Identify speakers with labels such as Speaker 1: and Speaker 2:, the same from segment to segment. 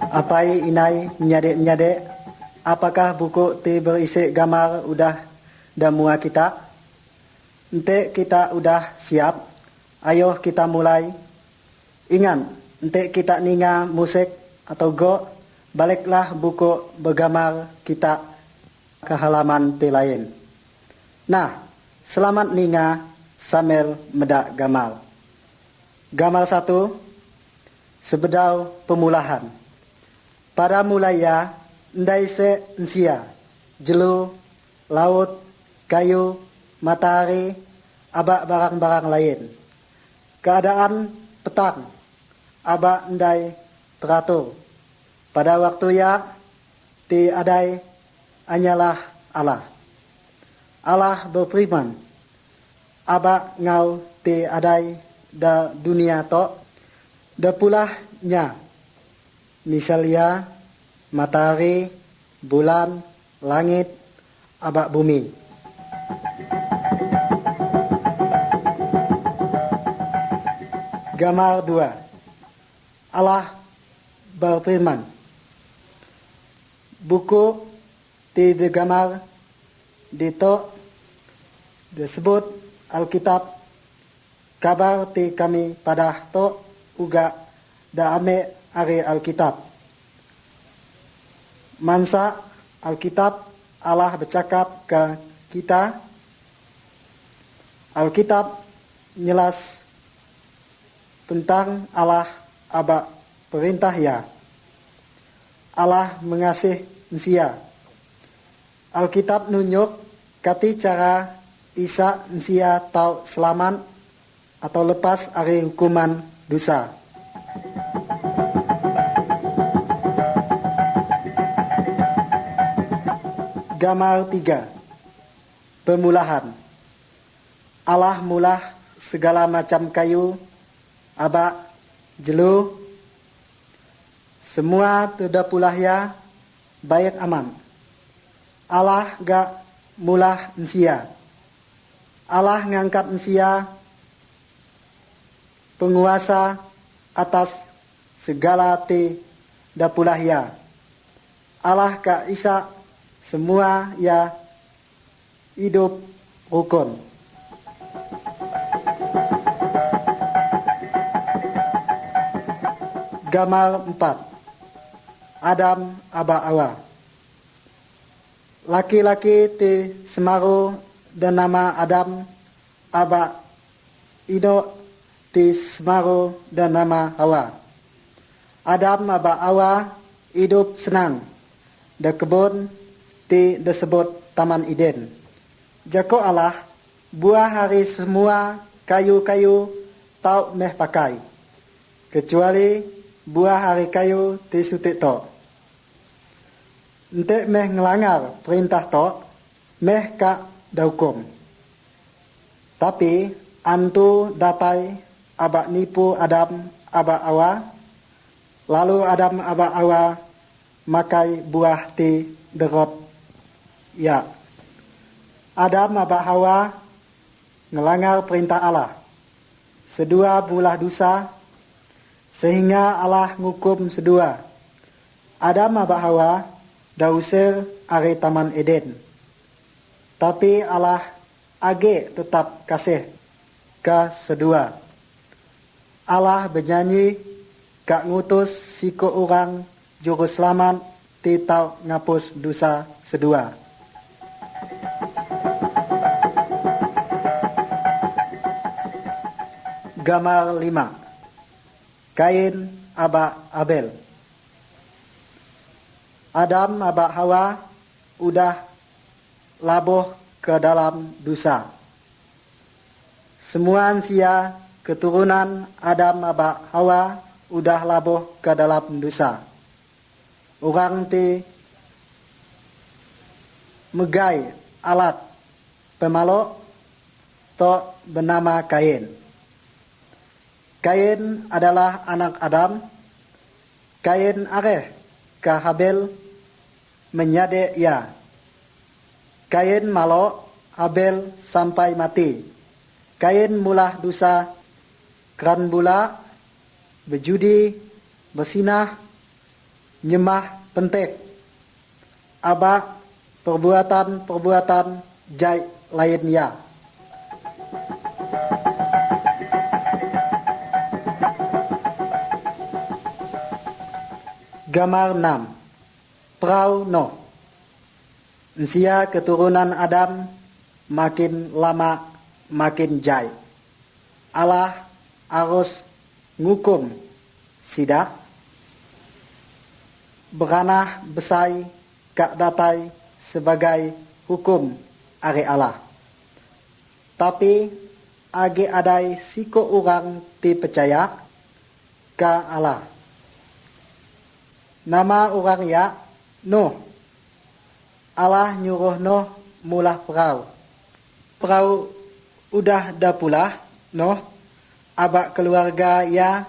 Speaker 1: Apai inai menyadek-menyadek, apakah buku ti berisi gambar udah dan mua kita? Ente kita udah siap, ayo kita mulai. Ingat, ente kita ninga musik atau go, baliklah buku bergambar kita ke halaman ti lain. Nah, selamat ninga sambil medak gambar. Gambar 1, sebedau pemulahan. Pada mulanya, ndai se ensia, jelu, laut, kayu, matahari, abak barang-barang lain. Keadaan petang, abak ndai teratur. Pada waktunya, ti adai hanyalah Allah. Allah berfirman, abak ngau ti adai da dunia to, da pulahnya. Misalnya, matahari, bulan, langit, abak bumi. Gambar 2. Allah berfirman. Buku ti digambar dito disebut Alkitab. Kabar ti kami pada to uga da ame ari Alkitab. Mansa Alkitab Allah bercakap ke kita. Alkitab jelas tentang Allah aba perintah ya. Allah mengasihi manusia. Alkitab nunjuk kati cara Isa manusia tau selamat atau lepas dari hukuman dosa. Gambar 3. Pemulahan. Allah mulah segala macam kayu, abak, jelu, semua tidak pulahya baik aman. Allah gak mulah manusia. Allah ngangkat manusia penguasa atas segala ti da pulahya. Allah ka Isa semua ya hidup rukun. Gambar 4. Adam aba Hawa. Laki-laki ti semaru dan nama Adam aba Ino ti semaru dan nama Hawa. Adam aba Hawa hidup senang. Da kebun ti disebut Taman Eden. Jako Allah buah hari semua kayu-kayu tau meh pakai. Kecuali buah hari kayu ti sutik to. Ente meh ngelanggar perintah to, meh ka da hukum. Tapi antu datai aba nipu Adam aba Hawa, lalu Adam aba Hawa makai buah ti derot ya. Adam aba Hawa ngelanggar perintah Allah. Sedua bulah dosa sehingga Allah ngukum sedua. Adam aba Hawa dausir ari Taman Eden. Tapi Allah age tetap kasih ke sedua. Allah bernyanyi gak ngutus siko orang juru selamat titau ngapus dosa sedua. Gambar 5. Kain aba Abel. Adam aba Hawa udah labuh ke dalam dosa. Semua manusia keturunan Adam aba Hawa udah labuh ke dalam dosa. Orang ti megai alat pemalok to bernama Kain. Kain adalah anak Adam. Kain areh ke Habel menyadek ya. Kain malok Habel sampai mati. Kain mulah dosa keran bula, berjudi, bersinah, nyemah pentek, aba perbuatan-perbuatan jai lain ya. Gambar 6. Prau no. Sia keturunan Adam makin lama makin jai. Allah harus ngukum sida. Beranah besai kak datai sebagai hukum ari Allah. Tapi age adai siko orang ti percaya ka Allah. Nama orang ya Nuh. Allah nyuruh Nuh mulah perahu. Perahu udah dah pula Nuh. Abak keluarga ya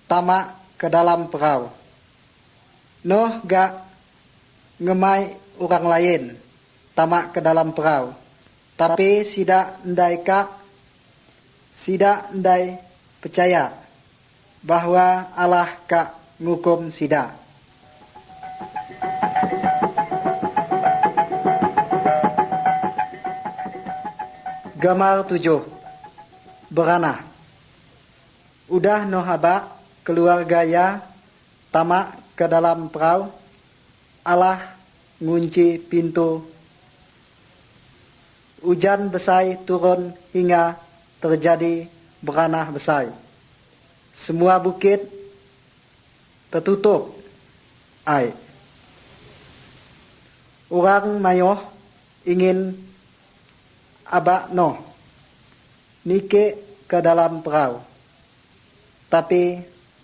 Speaker 1: tamak ke dalam perahu. Nuh gak ngemai orang lain tamak ke dalam perahu. Tapi sida ndai percaya bahwa Allah kak ngukum sida. Gambar 7. Beranah. Udah Nuh haba keluarga ya tamak ke dalam perahu. Allah ngunci pintu. Hujan besai turun hingga terjadi beranah besai. Semua bukit tertutup air. Orang mayoh ingin abak Nuh nike ke dalam perahu. Tapi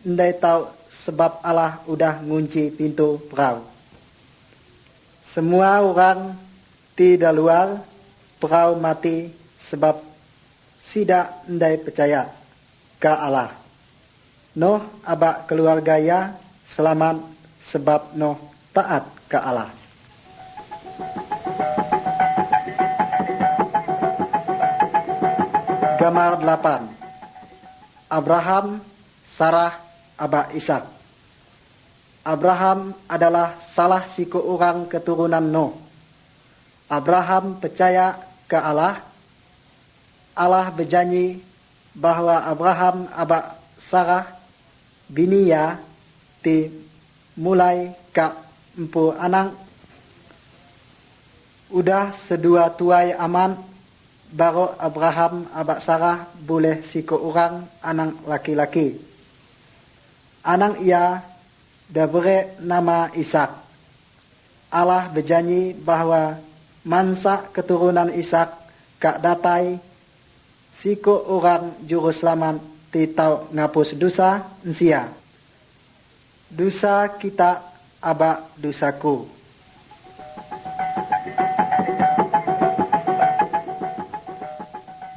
Speaker 1: ndai tahu sebab Allah udah ngunci pintu perahu. Semua orang tidak luar perahu mati sebab sida ndai percaya ke Allah. Nuh abak keluarga ya selamat sebab Nuh taat ke Allah. Gambar 8. Abraham, Sarah, aba Ishak. Abraham adalah salah siku orang keturunan Nuh. Abraham percaya ke Allah. Allah berjanji bahwa Abraham aba Sarah binia ti mulai ka empu anak. Udah sedua tuai aman baru Abraham abak Sarah boleh siku orang anak laki-laki. Anak ia dah beri nama Ishak. Allah berjanji bahwa mansa keturunan Ishak kak datai siku orang juru selamat titau ngapus dosa ensia. Dosa kita abak dosaku.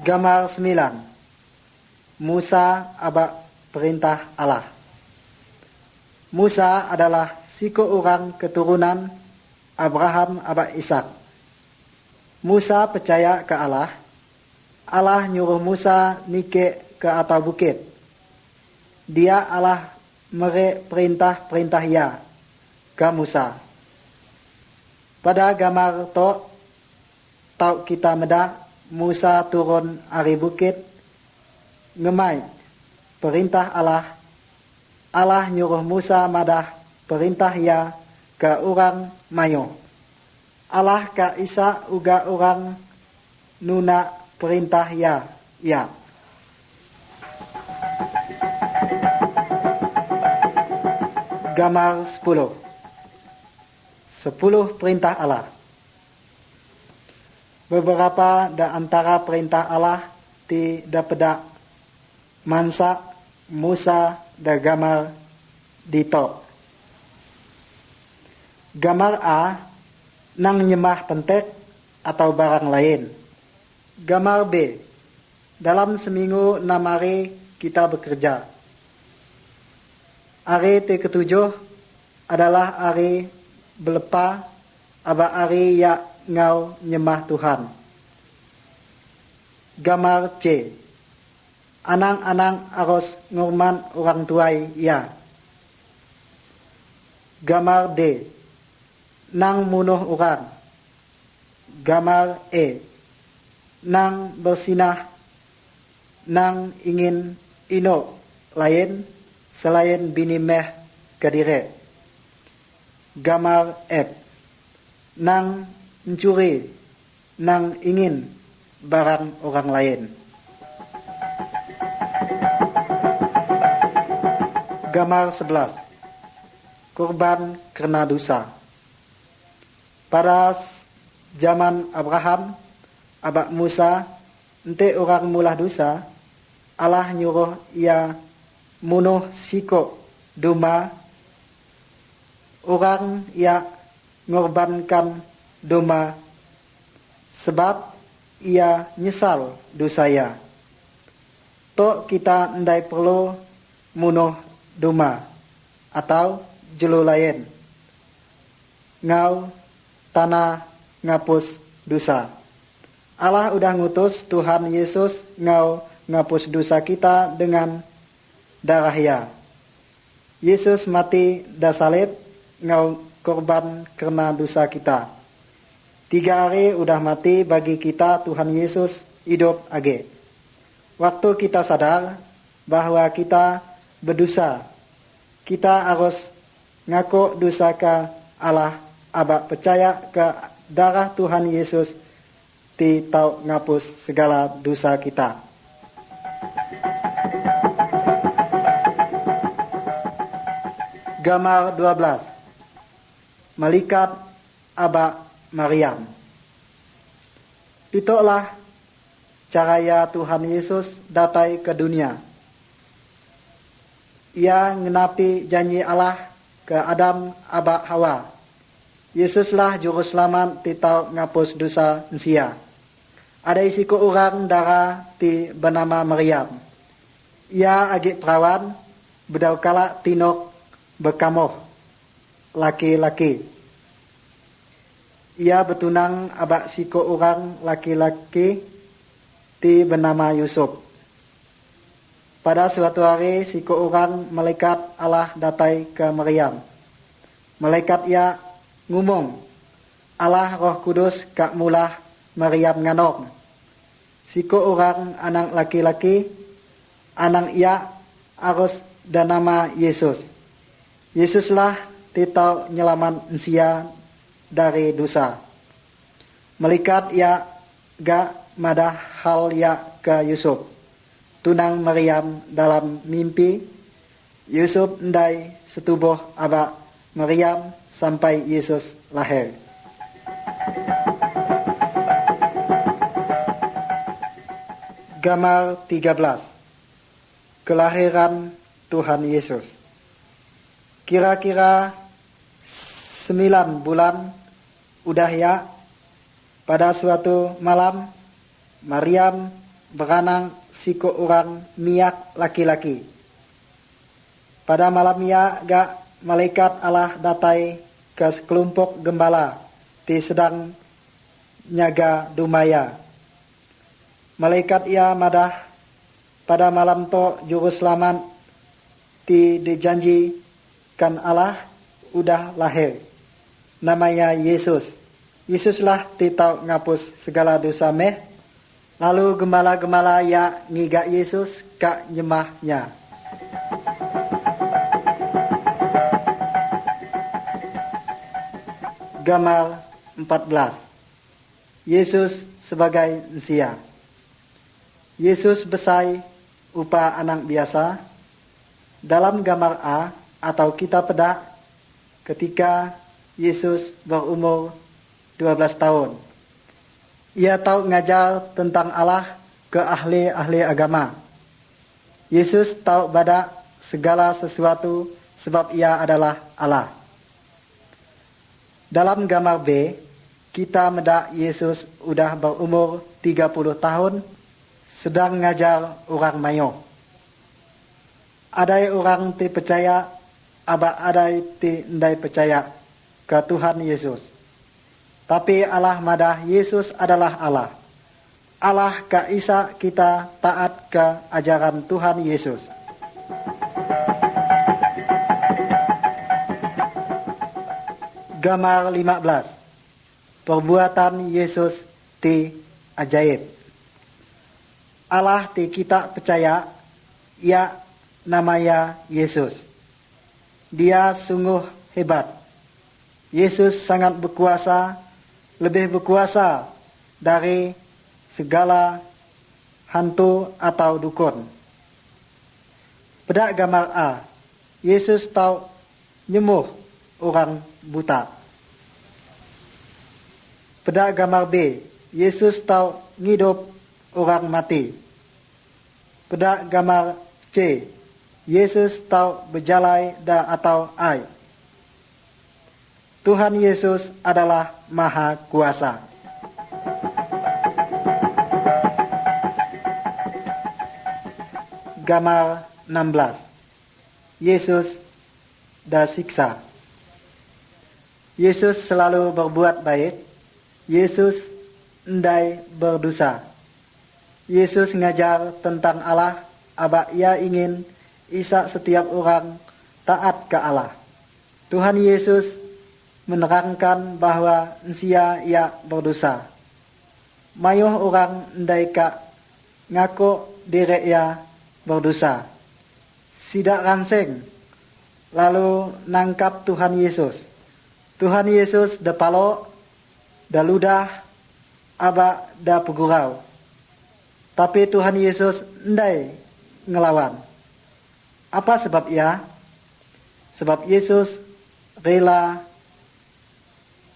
Speaker 1: Gambar 9. Musa abak perintah Allah. Musa adalah siku orang keturunan Abraham abak Ishak. Musa percaya ke Allah. Allah nyuruh Musa nike ke atas bukit. Dia Allah mere perintah-perintah ya ke Musa. Pada gambar to tau kita meda Musa turun ari bukit ngemai perintah Allah. Allah nyuruh Musa madah perintah ya ke orang mayo. Allah ka Isa uga orang nuna perintah ya. Gambar 10. 10 perintah Allah. Beberapa da antara perintah Allah ti dapeda mansa Musa da gambar dito. Gambar A nang nyemah pentek atau barang lain. Gambar B dalam seminggu 6 hari kita bekerja. Hari ke-7 adalah hari belepa aba hari ya ngau nyemah Tuhan. Gambar C. Anang-anang harus ngurman orang tuai ya. Gambar D, nang munuh orang. Gambar E, nang bersinah, nang ingin ino lain selain bini meh kadire. Gambar F, nang mencuri, nang ingin barang orang lain. Gambar 11, korban karena dosa. Pada zaman Abraham, abak Musa, ente orang mulah dosa, Allah nyuruh ia munuh siko domba. Orang ia ngorbankan domba sebab ia nyesal dosanya. Tok kita ndai perlu munuh domba atau jelo lain. Ngau tanah ngapus dosa. Allah udah ngutus Tuhan Yesus ngau ngapus dosa kita dengan darahnya. Yesus mati dah salib ngau korban karena dosa kita. 3 hari udah mati bagi kita, Tuhan Yesus hidup age. Waktu kita sadar bahwa kita berdosa, kita harus ngaku dosa ke Allah, abak percaya ke darah Tuhan Yesus ti tau ngapus segala dosa kita. Gambar 12, malaikat abak Maryam. Itulah caranya Tuhan Yesus datang ke dunia. Ia ngenapi janji Allah ke Adam abak Hawa. Yesuslah juru selamat ti tau ngapus dosa manusia. Ada isiku orang darah ti bernama Maryam. Ia agi perawan bedau kala tinok bekamoh laki-laki. Ia betunang abak siko orang laki-laki ti bernama Yusuf. Pada suatu hari siko orang malaikat Allah datai ke Maryam. Malaikat ia ngumong, Allah Roh Kudus kak mulah Maryam nganok. Siko orang anak laki-laki, anak ia harus dan nama Yesus. Yesuslah titau nyelaman manusia dari dosa. Malaikat ia gak madah hal ya ke Yusuf. Tunang Maryam dalam mimpi, Yusuf ndai setubuh abak Maryam sampai Yesus lahir. Gambar 13, kelahiran Tuhan Yesus. Kira-kira 9 bulan udah ya, pada suatu malam Maryam beranang siko orang miak laki-laki. Pada malam ya gak malaikat Allah datai ke sekelompok gembala di sedang nyaga dumaya. Malaikat ia madah pada malam to juru selamat ti dijanjikan Allah udah lahir. Namanya Yesus. Yesuslah titau ngapus segala dosa meh. Lalu gembala-gembala ya ngigak Yesus kak nyemahnya. Gambar 14, Yesus sebagai Mesia. Yesus besai upa anak biasa. Dalam gambar A atau kita pedak ketika Yesus berumur 12 tahun. Ia tahu ngajar tentang Allah ke ahli-ahli agama. Yesus tahu badak segala sesuatu sebab ia adalah Allah. Dalam gambar B, kita medak Yesus udah berumur 30 tahun sedang ngajar orang mayo. Ada orang ti percaya, aba ada ti ndai percaya ke Tuhan Yesus. Tapi Allah madah Yesus adalah Allah. Allah ke Isa kita taat ke ajaran Tuhan Yesus. Gambar 15. Perbuatan Yesus ti ajaib. Allah ti kita percaya, ia namanya Yesus. Dia sungguh hebat. Yesus sangat berkuasa, lebih berkuasa dari segala hantu atau dukun. Pada gambar A, Yesus tahu nyembuh orang buta. Pada gambar B, Yesus tahu ngidup orang mati. Pada gambar C, Yesus tahu berjalan atau air. Tuhan Yesus adalah Maha Kuasa. Gambar 16. Yesus dah siksa. Yesus selalu berbuat baik. Yesus endai berdosa. Yesus ngajar tentang Allah, aba ia ingin isa setiap orang taat ke Allah. Tuhan Yesus menerangkan bahwa ensia ia berdosa. Mayuh orang endai ka ngaku diri ia berdosa. Sidak ranseng lalu nangkap Tuhan Yesus. Tuhan Yesus da palo, da ludah, aba da pegurau. Tapi Tuhan Yesus endai ngelawan. Apa sebab ia? Sebab Yesus rela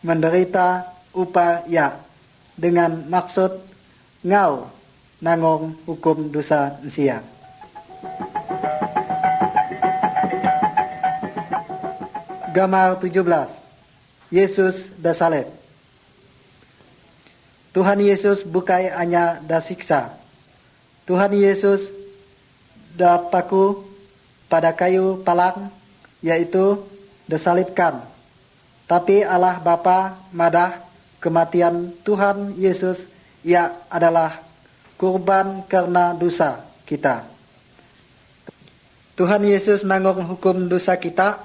Speaker 1: menderita upaya dengan maksud ngau nangong hukum dosa ensia. Gambar 17. Yesus da salib. Tuhan Yesus bukai hanya da siksa. Tuhan Yesus da paku pada kayu palang, yaitu disalibkan. Tapi Allah Bapa madah kematian Tuhan Yesus, ia adalah kurban karena dosa kita. Tuhan Yesus nanggung hukum dosa kita,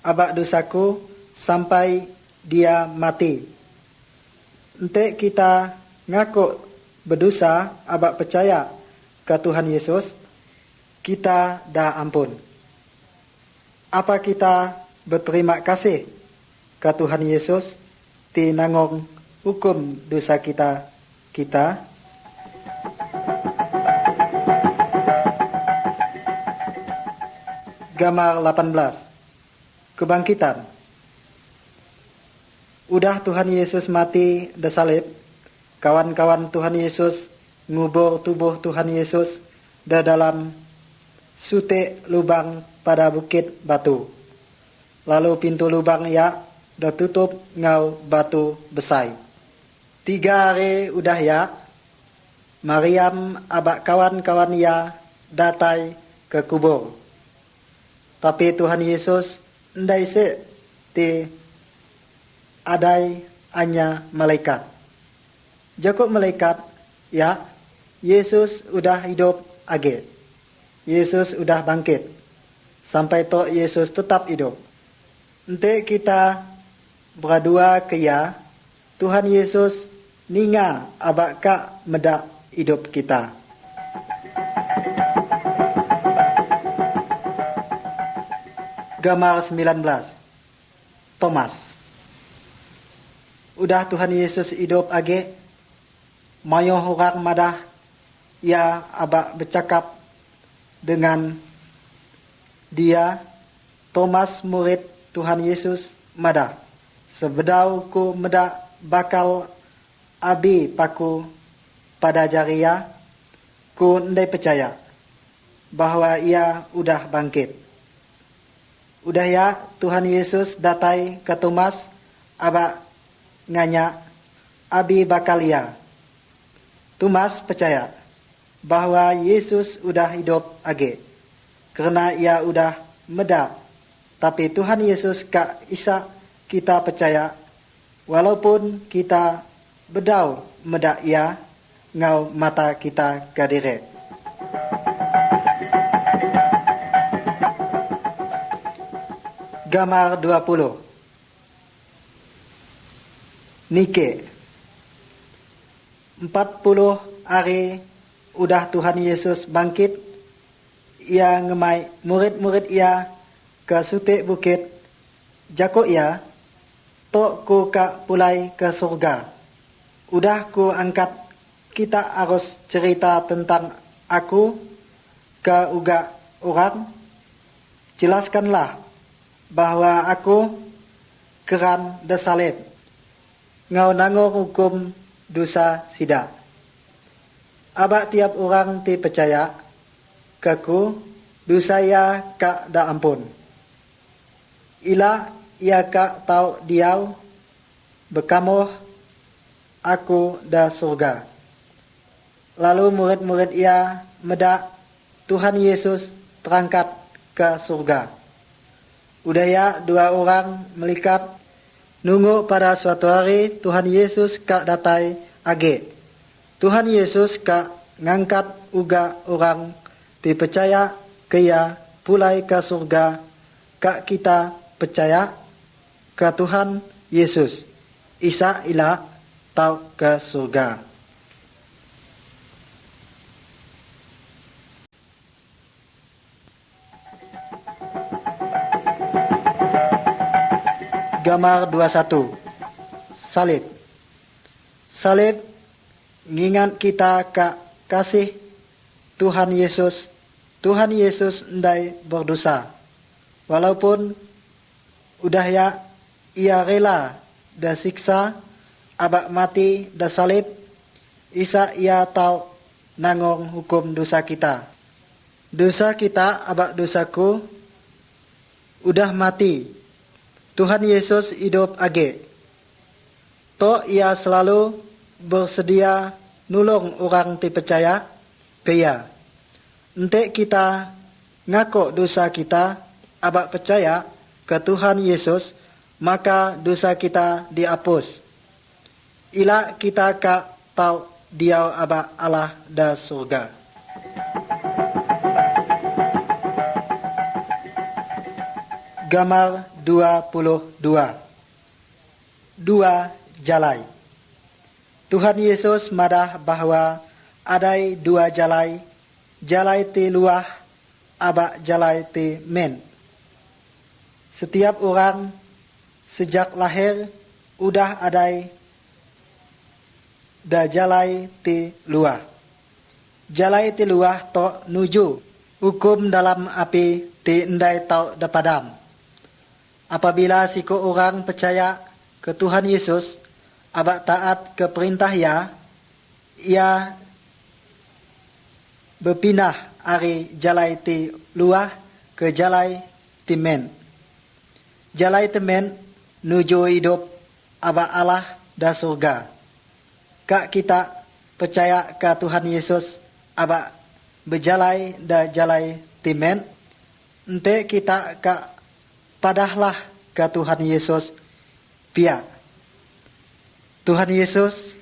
Speaker 1: abak dosaku, sampai dia mati. Ente kita ngaku berdosa, abak percaya ke Tuhan Yesus, kita dah ampun. Apa kita berterima kasih ke Tuhan Yesus ti nanggung hukum dosa kita? Gambar 18. Kebangkitan. Udah Tuhan Yesus mati da salib, kawan-kawan Tuhan Yesus ngubur tubuh Tuhan Yesus da dalam sute lubang pada bukit batu. Lalu pintu lubang ya da tutup ngau batu besai. 3 hari udah ya, Maryam abak kawan-kawan ya datai ke kubur. Tapi Tuhan Yesus ndai se ti adai hanya malaikat. Jakob malaikat ya, Yesus udah hidup age. Yesus udah bangkit. Sampai to Yesus tetap hidup. Ente kita berdua ke ya, Tuhan Yesus ninga abak ka medak hidup kita. Gambar 19. Thomas. Udah Tuhan Yesus hidup age, mayo orang madah ya abak bercakap dengan dia. Thomas murid Tuhan Yesus madah, sebedau ku medak bakal abi paku pada jaria, ku ndai percaya bahwa ia udah bangkit. Udah ya Tuhan Yesus datai ke Thomas, aba nganya abi bakal ya. Thomas percaya bahwa Yesus udah hidup age, karena ia udah meda. Tapi Tuhan Yesus ka isa kita percaya, walaupun kita bedau meda ia, ngau mata kita kadire. Gambar 20. nike. 40 hari udah Tuhan Yesus bangkit, ia ngemai murid-murid ia ke sutik bukit jako ia, tok ku ka pulai ke surga. Udah ku angkat, kita harus cerita tentang aku ke uga orang. Jelaskanlah bahwa aku keran desalib, ngau nangor hukum dosa sida. Aba tiap orang ti percaya keku dosa ya kak da ampun. Ila ia kak tau diau bekamoh aku da surga. Lalu murid-murid ia medak Tuhan Yesus terangkat ke surga. Udaya dua orang melikat nunggu pada suatu hari Tuhan Yesus kak datai age. Tuhan Yesus kak ngangkat uga orang dipercaya kaya pulai ke surga, kak kita percaya ke Tuhan Yesus. Isa ila tau ke surga. Gambar 21. Salib. Salib ngingat kita ke kasih Tuhan Yesus. Tuhan Yesus ndai berdosa. Walaupun udah ya ia rela da siksa abak mati da salib, Isa ia tahu nangong hukum dosa kita. Dosa kita abak dosaku udah mati. Tuhan Yesus hidup age. To ia selalu bersedia nulung orang dipercaya kaya. Ente kita ngaku dosa kita abak percaya ke Tuhan Yesus, maka dosa kita dihapus. Ila kita kak tau dia abak Allah da surga. Gambar 22. Dua jalai. Tuhan Yesus madah bahwa ada dua jalai. Jalai ti luah, abak jalai ti men. Setiap orang sejak lahir udah ada da jalai ti luah. Jalai ti luah to nuju hukum dalam api ti endai tau da padam. Apabila siku orang percaya ke Tuhan Yesus, abak taat ke perintah ia berpindah dari jalai ti luah ke jalai ti men. Jalai ti men nuju hidup abak Allah da surga. Kak kita percaya ke Tuhan Yesus abak berjalai da jalai ti men, ente kita kak padahlah ke Tuhan Yesus pia. Tuhan Yesus,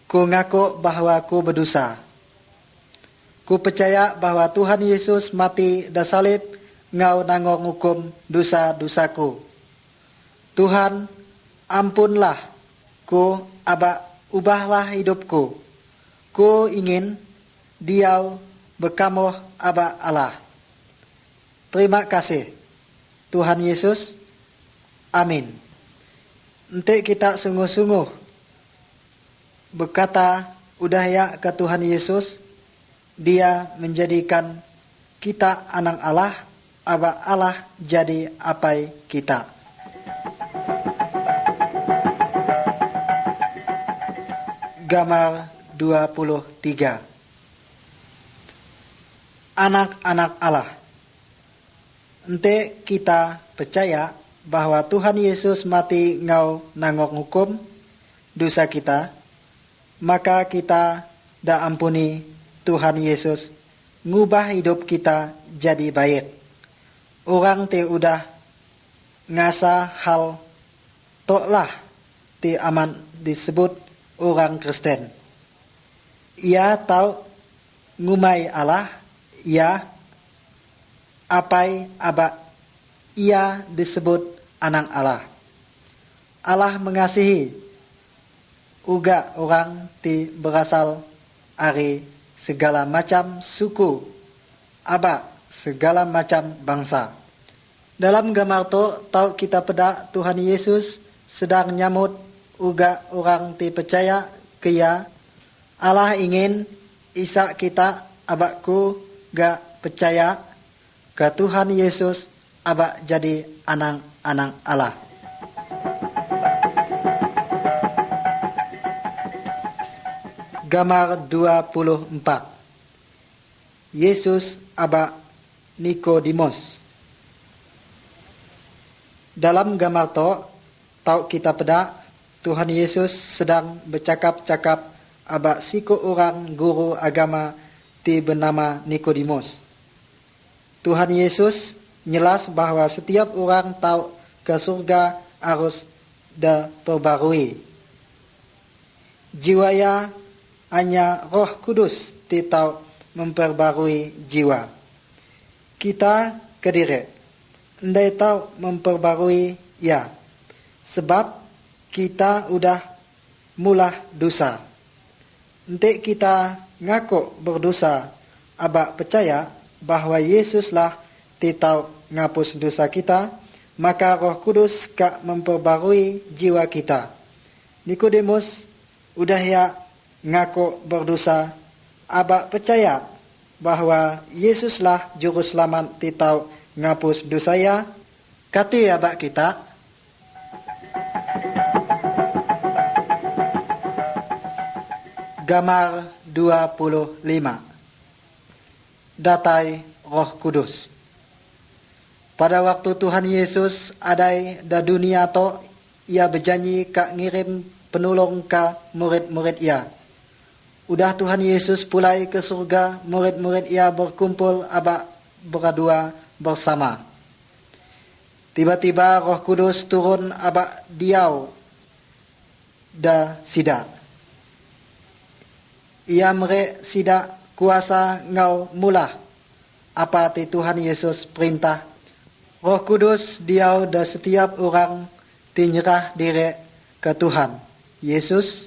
Speaker 1: ku ngaku bahwa ku berdosa. Ku percaya bahwa Tuhan Yesus mati da salib ngau nangong hukum dosa-dosaku. Tuhan, ampunlah ku abak ubahlah hidupku. Ku ingin diau bekamoh abak Allah. Terima kasih Tuhan Yesus. Amin. Ente kita sungguh-sungguh berkata udah ya ke Tuhan Yesus, dia menjadikan kita anak Allah, abak Allah jadi apai kita. Gambar 23. Anak-anak Allah. Ente kita percaya bahwa Tuhan Yesus mati ngau nangok hukum dosa kita, maka kita dah ampuni Tuhan Yesus ngubah hidup kita jadi baik. Orang te udah ngasa hal toklah te aman disebut orang Kristen. Ia tahu ngumai Allah, ia apai abak ia disebut anak Allah. Allah mengasihi uga orang ti berasal dari segala macam suku, aba segala macam bangsa. Dalam gambar to tau kita peda Tuhan Yesus sedang nyamut uga orang ti percaya kia Allah ingin isa kita abakku ga percaya ke Tuhan Yesus abak jadi anak-anak Allah. Gambar 24. Yesus abak Nikodemus. Dalam gambar to tau kita peda Tuhan Yesus sedang bercakap-cakap abak siku orang guru agama ti bernama Nikodemus. Tuhan Yesus nyelas bahwa setiap orang tahu ke surga harus diperbarui. Jiwanya hanya Roh Kudus ti tahu memperbarui jiwa. Kita kediri ndai tahu memperbarui ya, sebab kita udah mulah dosa. Entek kita ngaku berdosa, abak percaya bahwa Yesuslah ti tahu ngapus dosa kita, maka Roh Kudus kak memperbarui jiwa kita. Nikodemus udah ya ngaku berdosa, abak percaya bahwa Yesuslah juru selamat ti tahu ngapus dosa ya. Kati abak kita gambar 25. Datai Roh Kudus. Pada waktu Tuhan Yesus adai da dunia to, ia berjanji kak ngirim penolong ke murid-murid ia. Udah Tuhan Yesus pulai ke surga, murid-murid ia berkumpul abak berdua bersama. Tiba-tiba Roh Kudus turun abak diau da sida. Ia merek sida kuasa ngau mulah apa ti Tuhan Yesus perintah. Roh Kudus diau da setiap orang ti nyerah diri ke Tuhan Yesus.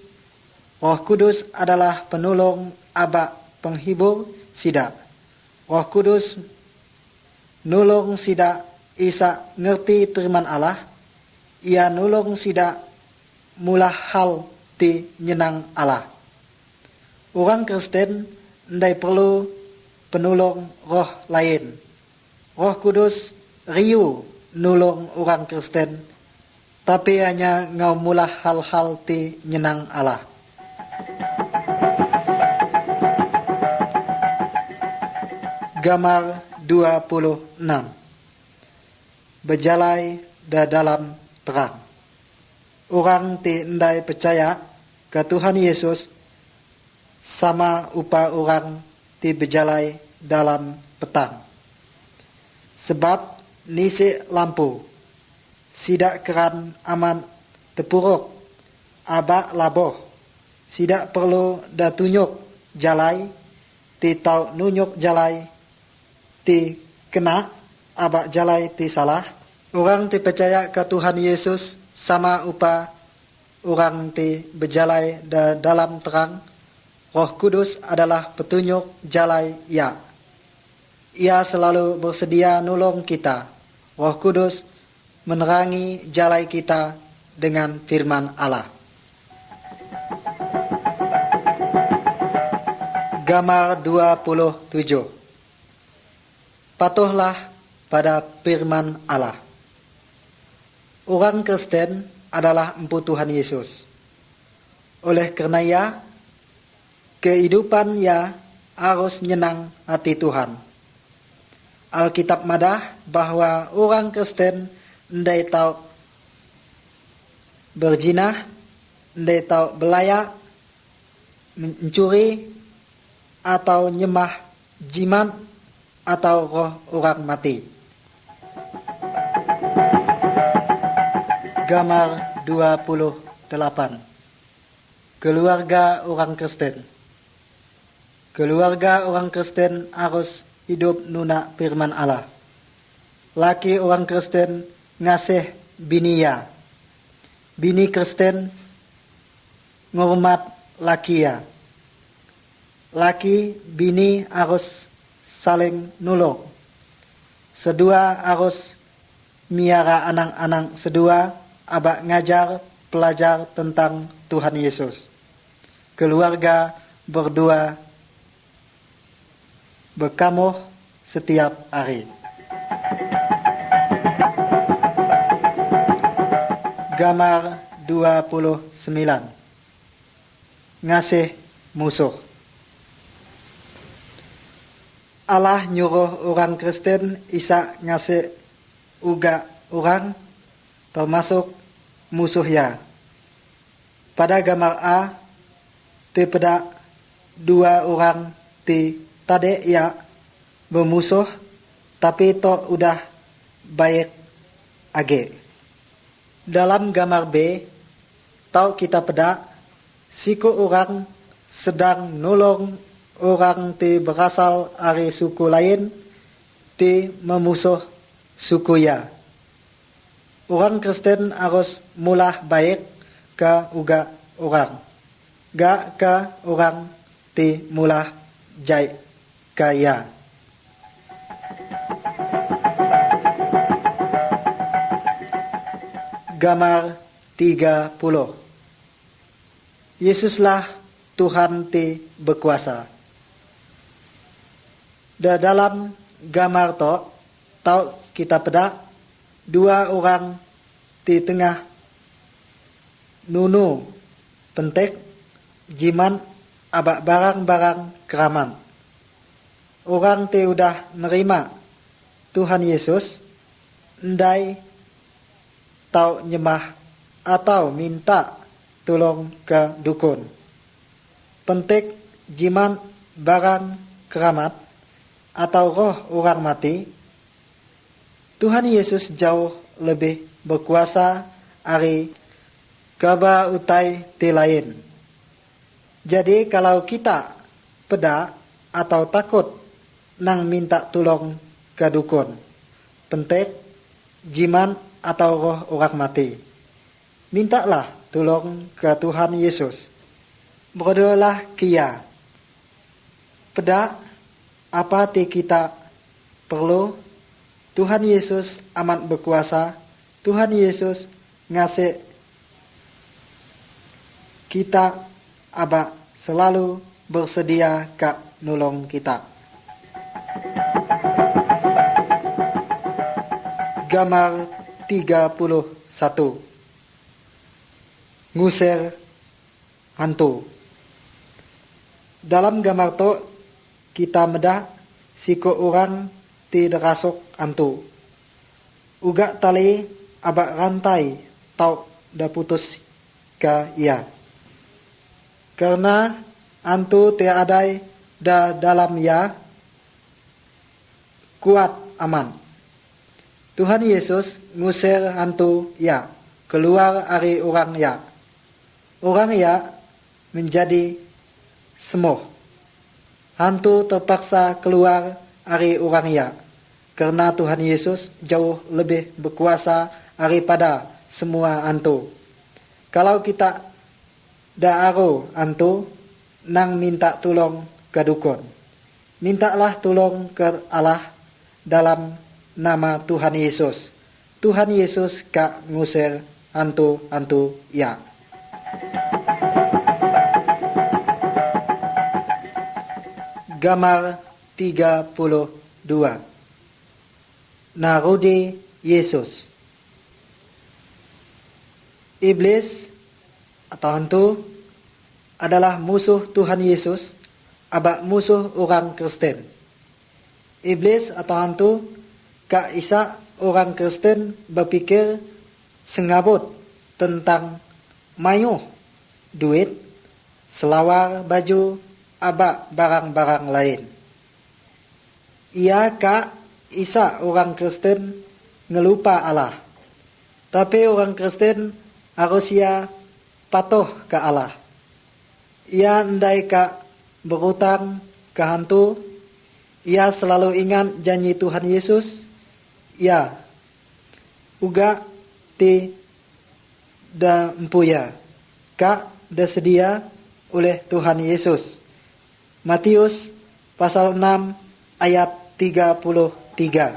Speaker 1: Roh Kudus adalah penolong abak penghibur sida. Roh Kudus nolong sida isa ngerti firman Allah. Ia nolong sida mulah hal ti nyenang Allah. Orang Kristen ndai perlu penolong roh lain. Roh Kudus riu nolong orang Kristen, tapi hanya ngau mulah hal-hal ti nyenang Allah. Gambar 26. Berjalai da dalam terang. Orang ti ndai percaya ke Tuhan Yesus sama upa orang ti berjalai dalam petang. Sebab nisi lampu, sidak keran aman tepuruk, abak laboh, sidak perlu da tunjuk jalai, ti tau nunjuk jalai, ti kena abak jalai ti salah. Orang ti percaya ke Tuhan Yesus sama upa orang ti berjalai da dalam terang. Roh Kudus adalah petunjuk jalai ya. Ia selalu bersedia nolong kita. Roh Kudus menerangi jalai kita dengan firman Allah. Gambar 27. Patuhlah pada firman Allah. Orang Kristen adalah empu Tuhan Yesus. Oleh kerana ia, kehidupan ia harus nyenang hati Tuhan. Alkitab madah bahwa orang Kristen ndai tahu berjinah, ndai tahu belayak, mencuri, atau nyembah jimat, atau roh orang mati. Gambar 28. Keluarga orang Kristen. Keluarga orang Kristen harus hidup nuna firman Allah. Laki orang Kristen ngasih bini ya. Bini Kristen ngurmat laki ya. Laki bini harus saling nolong. Sedua harus miara anak-anak sedua abak ngajar pelajar tentang Tuhan Yesus. Keluarga berdua berkamuh setiap hari. Gambar 29. Ngasih musuh. Allah nyuruh orang Kristen isa ngasih uga orang termasuk musuh ya. Pada gambar A, pada dua orang tadi ya bermusuh tapi to udah baik age. Dalam gambar B, tahu kita pada siku orang sedang nolong orang berasal dari suku lain memusuh suku ya. Orang Kristen harus mulah baik ke uga orang, gak ke orang mulah jai ke ya. Gambar 30. Yesuslah Tuhan berkuasa. Dalam gambar tahu kita pada dua orang di tengah nunu pentek jiman abak barang-barang keraman. Orang udah nerima Tuhan Yesus ndai tau nyembah atau minta tolong ke dukun. Pentek jiman barang keramat atau roh orang mati, Tuhan Yesus jauh lebih berkuasa dari kaba utai lain. Jadi kalau kita peda atau takut nang minta tolong ke dukun, pentek, jiman atau roh orang mati, mintalah tolong ke Tuhan Yesus. Berdoalah kia. Peda apa kita perlu, Tuhan Yesus amat berkuasa. Tuhan Yesus ngasih kita abak selalu bersedia kak nolong kita. Gambar 31. Ngusir hantu. Dalam gambar to kita medah siko orang tidak rasuk hantu. Uga tali abak rantai tau dah putus ke ia. Karena hantu tiadai da dalam ia kuat aman. Tuhan Yesus ngusir hantu ya keluar dari orang ya. Orang ya menjadi sembuh. Hantu terpaksa keluar dari orang ya, karena Tuhan Yesus jauh lebih berkuasa daripada semua hantu. Kalau kita aro hantu, nang minta tolong ke dukun, mintalah tolong ke Allah dalam nama Tuhan Yesus. Tuhan Yesus kak ngusir hantu-hantu ya. Gambar 32. Narodi Yesus. Iblis atau hantu adalah musuh Tuhan Yesus, abak musuh orang Kristen. Iblis atau hantu kak isa orang Kristen berpikir sengabut tentang mayuh, duit, selawar, baju, abak barang-barang lain. Ia kak isa orang Kristen ngelupa Allah. Tapi orang Kristen harus ia patuh ke Allah. Ia ndai kak berutang ke hantu. Ia selalu ingat janji Tuhan Yesus. Ia uga da empuya kak disedia oleh Tuhan Yesus. Matius pasal 6 ayat 33.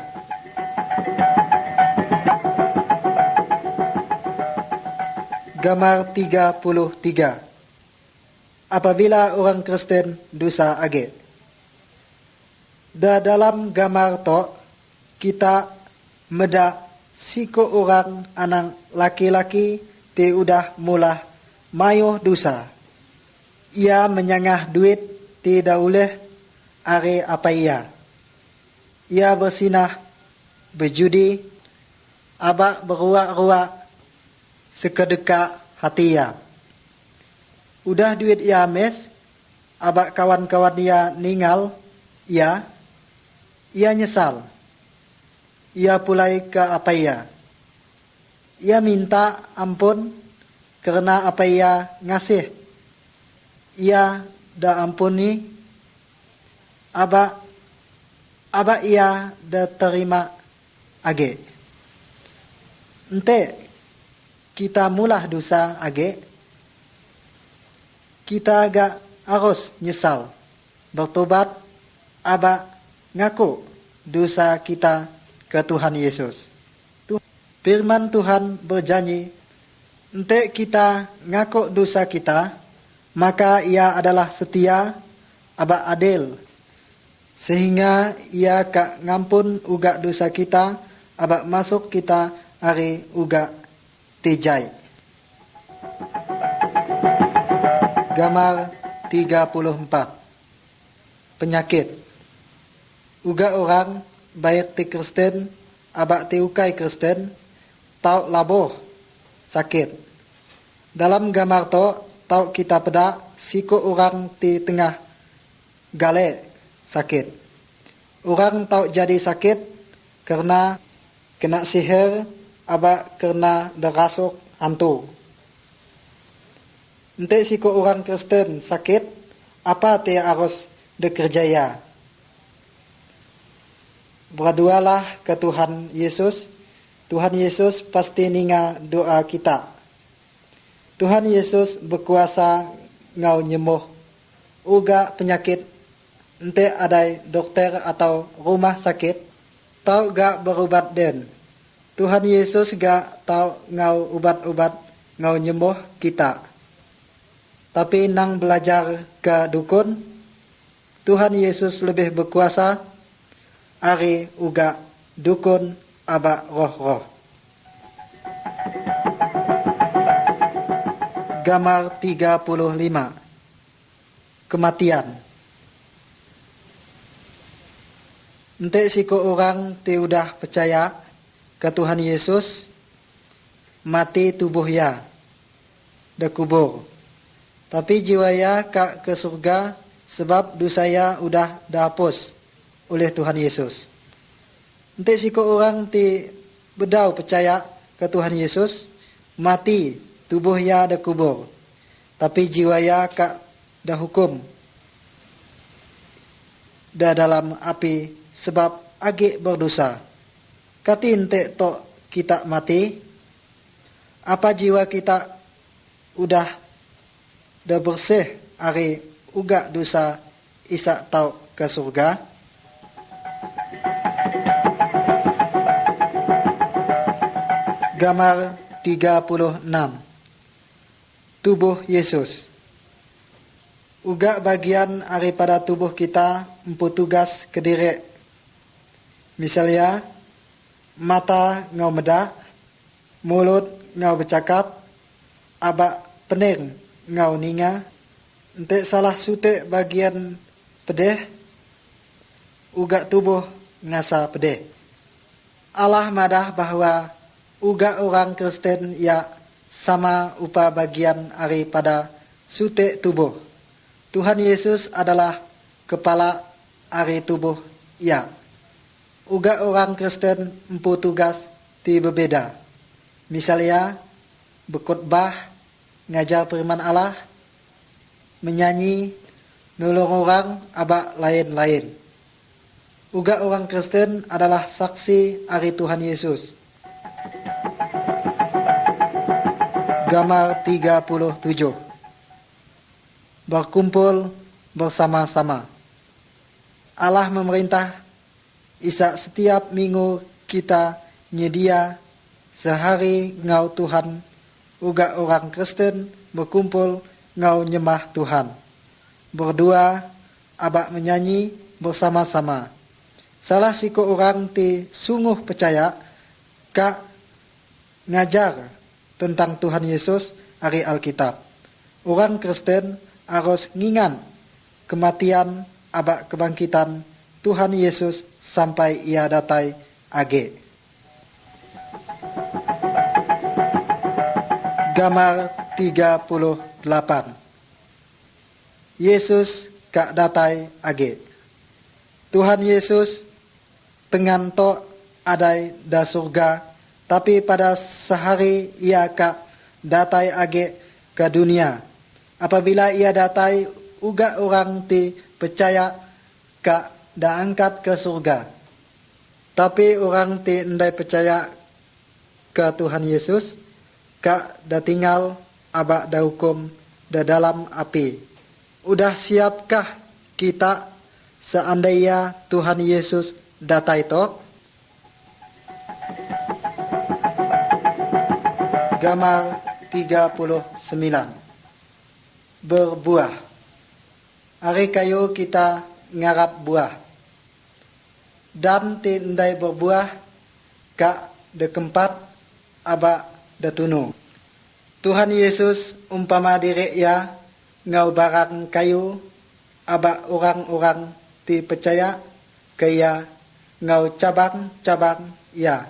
Speaker 1: Gambar 33. Apabila orang Kristen dosa age. Dalam gambar to kita meda siko orang anang laki-laki te udah mula mayo dosa. Ia menyangah duit tidak boleh are apa ia. Ia bersinah berjudi abak beruak-ruak sekedeka hati ia. Udah duit ia mes abak kawan-kawan ia ninggal ia nyesal. Ia pulai ke apa ia. Ia minta ampun karena apa ia ngasih. Ia dah ampuni aba ia dah terima age. Ente kita mulah dosa age, kita agak harus nyesal, bertobat, aba ngaku dosa kita ke Tuhan Yesus. Firman Tuhan berjanji, ente kita ngaku dosa kita, maka ia adalah setia, aba adil, sehingga ia kak ngampun uga dosa kita, aba masuk kita hari uga tejai. Gambar 34. Penyakit. Uga orang baik ti Kristen, aba ti ukai Kristen, tau laboh sakit. Dalam gambar to tau kita peda siko orang ti tengah gale sakit. Orang tau jadi sakit karena kena sihir, aba karena derasuk hantu. Ente siko orang Kristen sakit, apa te harus dikerjaya? Berdoalah ke Tuhan Yesus. Tuhan Yesus pasti ninga doa kita. Tuhan Yesus berkuasa ngau nyemuh uga penyakit. Ente ada dokter atau rumah sakit, tau gak berubat den. Tuhan Yesus gak tau ngau ubat-ubat ngau nyembuh kita. Tapi nang belajar ke dukun, Tuhan Yesus lebih berkuasa ari uga dukun aba roh-roh. Gambar 35. Kematian. Ente siko orang te udah percaya ke Tuhan Yesus, mati tubuh ya dah kubur. Tapi jiwa ya ke surga sebab dosa ya udah dihapus oleh Tuhan Yesus. Ente siko orang ti bedau percaya ke Tuhan Yesus, mati tubuh ya dah kubur. Tapi jiwa ya dah hukum dah dalam api sebab age berdosa. Kati ente to kita mati, apa jiwa kita udah bersih ari uga dosa isa tau ke surga? Gambar 36. Tubuh Yesus. Uga bagian ari pada tubuh kita empu tugas kediri. Misalnya, mata ngau medak, mulut ngau bercakap, aba pening ngau ninga, ente salah sute bagian pedeh, uga tubuh ngasa pedeh. Allah madah bahwa uga orang Kristen ya sama upa bagian ari pada sute tubuh. Tuhan Yesus adalah kepala ari tubuh ya. Uga orang Kristen empu tugas ti berbeda. Misalnya berkhotbah, ngajar firman Allah, menyanyi, nolong orang, aba lain-lain. Uga orang Kristen adalah saksi ari Tuhan Yesus. Gambar 37. berkumpul bersama-sama. Allah memerintah Isa setiap minggu kita nyedia sehari ngau Tuhan, uga orang Kristen berkumpul ngau nyembah Tuhan. Berdua abak menyanyi bersama-sama. Salah siku orang ti sungguh percaya ka ngajar tentang Tuhan Yesus dari Alkitab. Orang Kristen harus ngingan kematian abak kebangkitan Tuhan Yesus sampai ia datai age. Gambar 38. Yesus kak datai age. Tuhan Yesus tengan to adai da surga, tapi pada sehari ia kak datai age ke dunia. Apabila ia datai, uga orang ti percaya kak da angkat ke surga. Tapi orang ti ndai percaya ke Tuhan Yesus, kak da tinggal abak da hukum da dalam api. Udah siapkah kita seandainya Tuhan Yesus datai to? Gambar 39. Berbuah. Hari kayu kita ngarap buah. Dan tindai berbuah kak de kempat aba de tunu. Tuhan Yesus umpama diri ya ngau barang kayu aba orang-orang ti percaya kaya ngau cabang-cabang ya.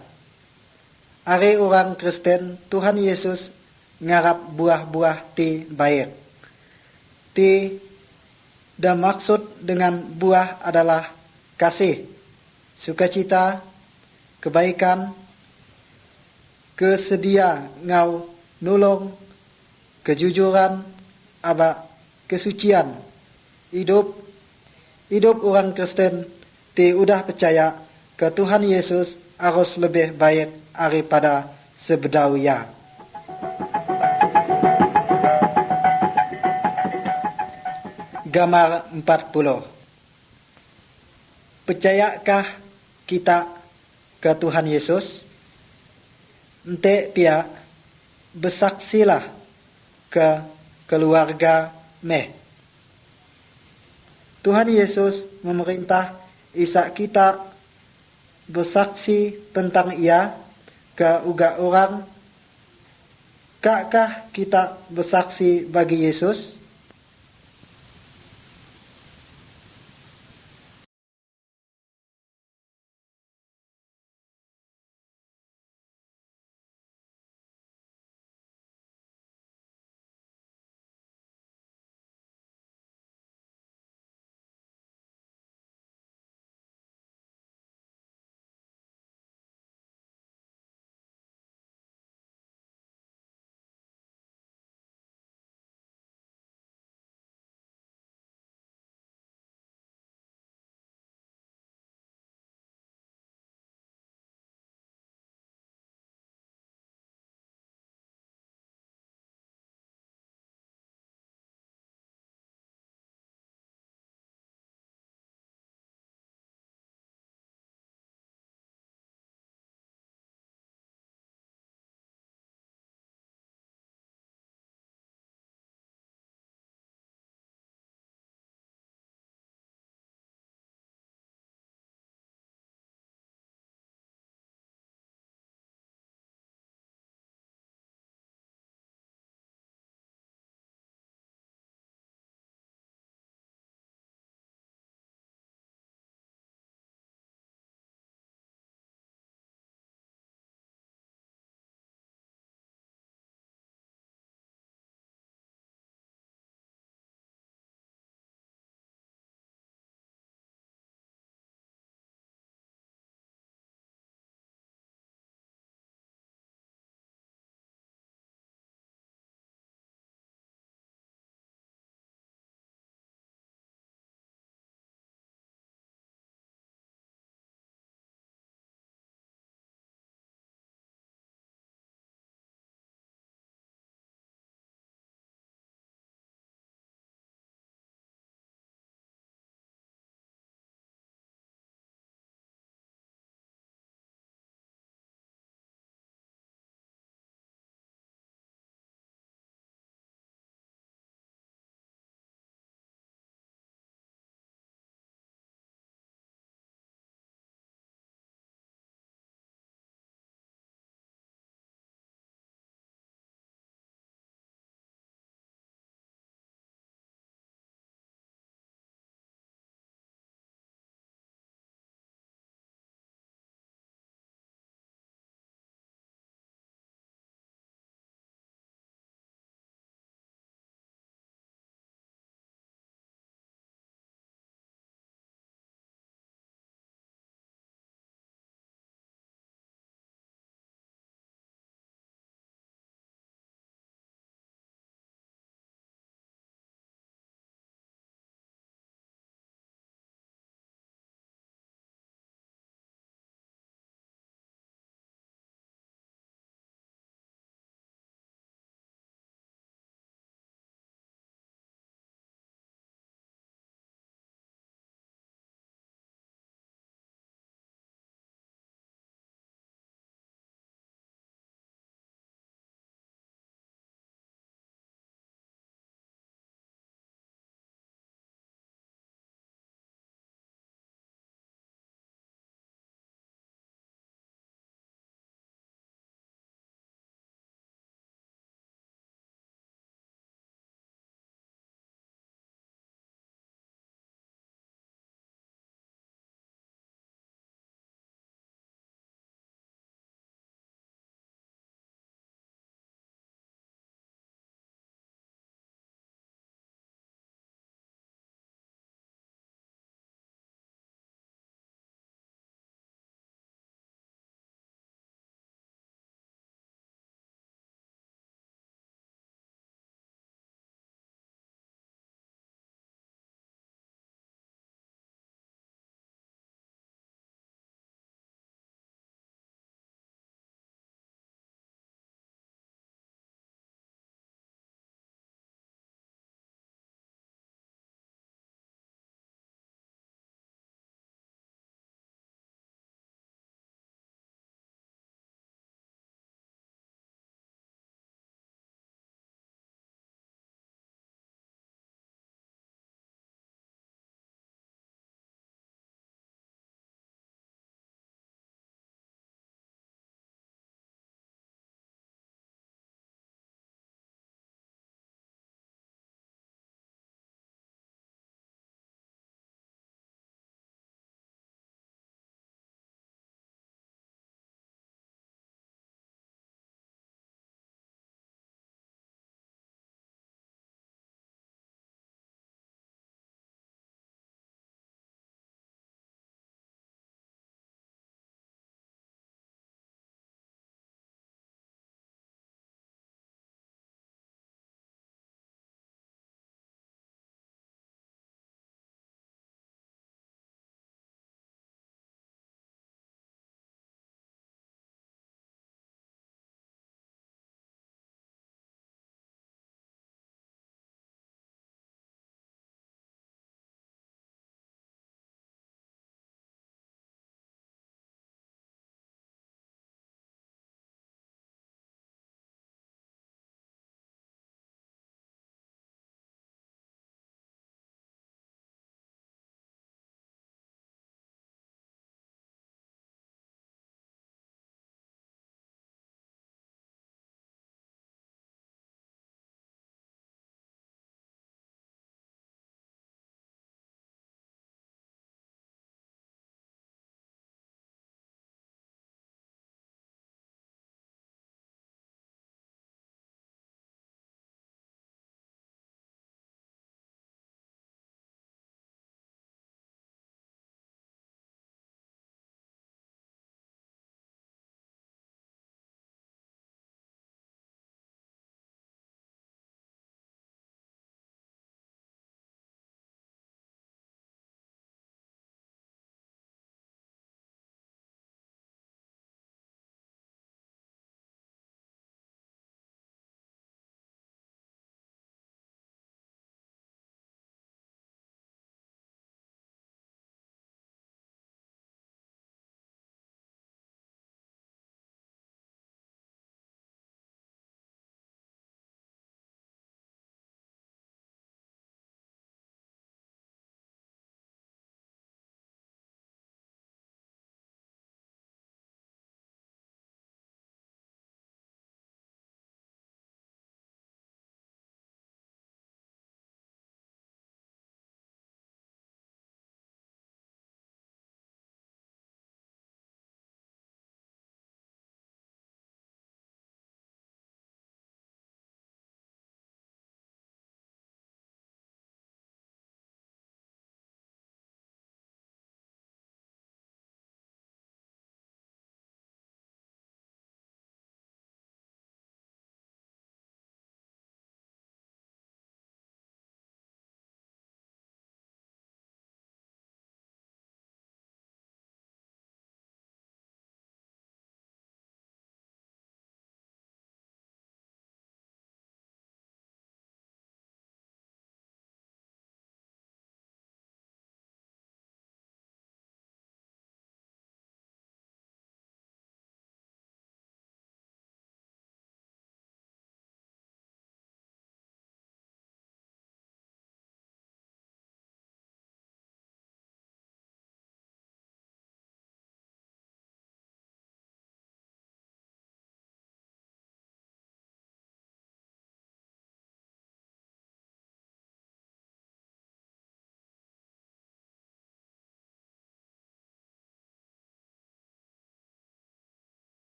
Speaker 1: Ari orang Kristen Tuhan Yesus ngarap buah-buah ti baik. Ti dan maksud dengan buah adalah kasih, sukacita, kebaikan, kesedia ngau nulung, kejujuran, aba kesucian. Hidup orang Kristen ti udah percaya ke Tuhan Yesus harus lebih baik daripada sebelumnya. Gambar 40. Percayakah kita ke Tuhan Yesus? Ente pia bersaksilah ke keluarga meh. Tuhan Yesus memerintah Isa kita bersaksi tentang ia ke uga orang. Kakkah kita bersaksi bagi Yesus?